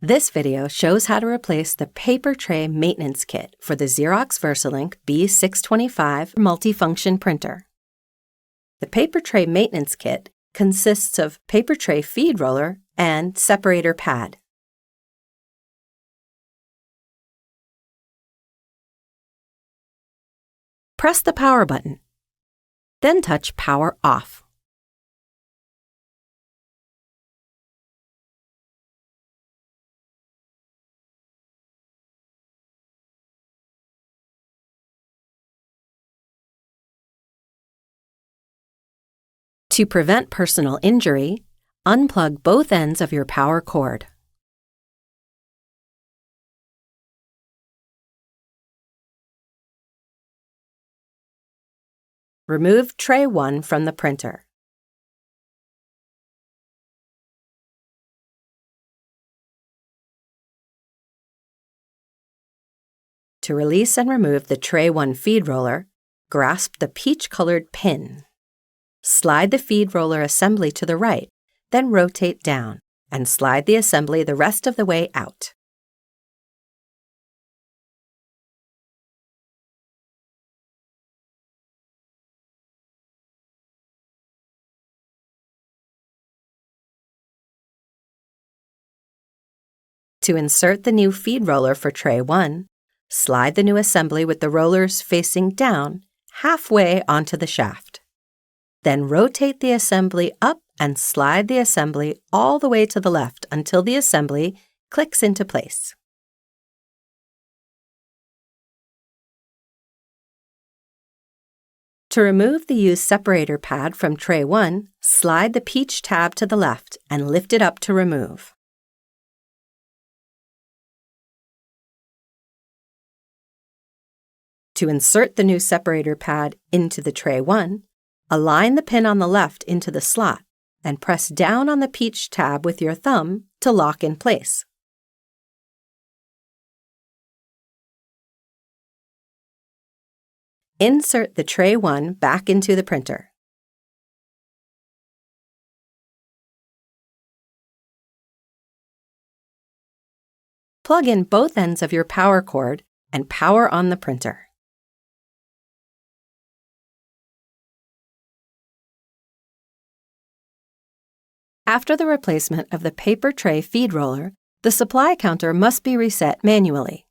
This video shows how to replace the paper tray maintenance kit for the Xerox VersaLink B625 multifunction printer. The paper tray maintenance kit consists of paper tray feed roller and separator pad. Press the power button, then touch Power Off. To prevent personal injury, unplug both ends of your power cord. Remove tray 1 from the printer. To release and remove the tray 1 feed roller, grasp the peach-colored pin. Slide the feed roller assembly to the right, then rotate down, and slide the assembly the rest of the way out. To insert the new feed roller for tray 1, slide the new assembly with the rollers facing down halfway onto the shaft. Then rotate the assembly up and slide the assembly all the way to the left until the assembly clicks into place. To remove the used separator pad from tray 1, slide the peach tab to the left and lift it up to remove. To insert the new separator pad into the tray 1, align the pin on the left into the slot and press down on the peach tab with your thumb to lock in place. Insert the tray 1 back into the printer. Plug in both ends of your power cord and power on the printer. After the replacement of the paper tray feed roller, the supply counter must be reset manually.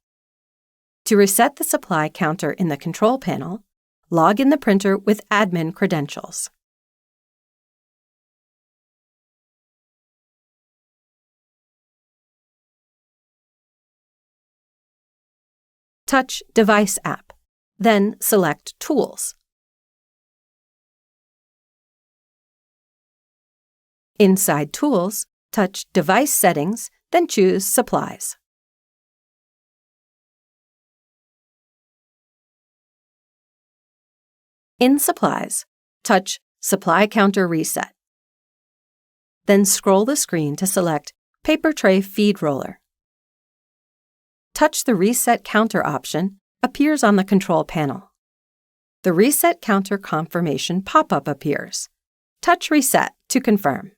To reset the supply counter in the control panel, log in the printer with admin credentials. Touch Device app, then select Tools. Inside Tools, touch Device Settings, then choose Supplies. In Supplies, touch Supply Counter Reset. Then scroll the screen to select Paper Tray Feed Roller. Touch the Reset Counter option appears on the control panel. The Reset Counter confirmation pop-up appears. Touch Reset to confirm.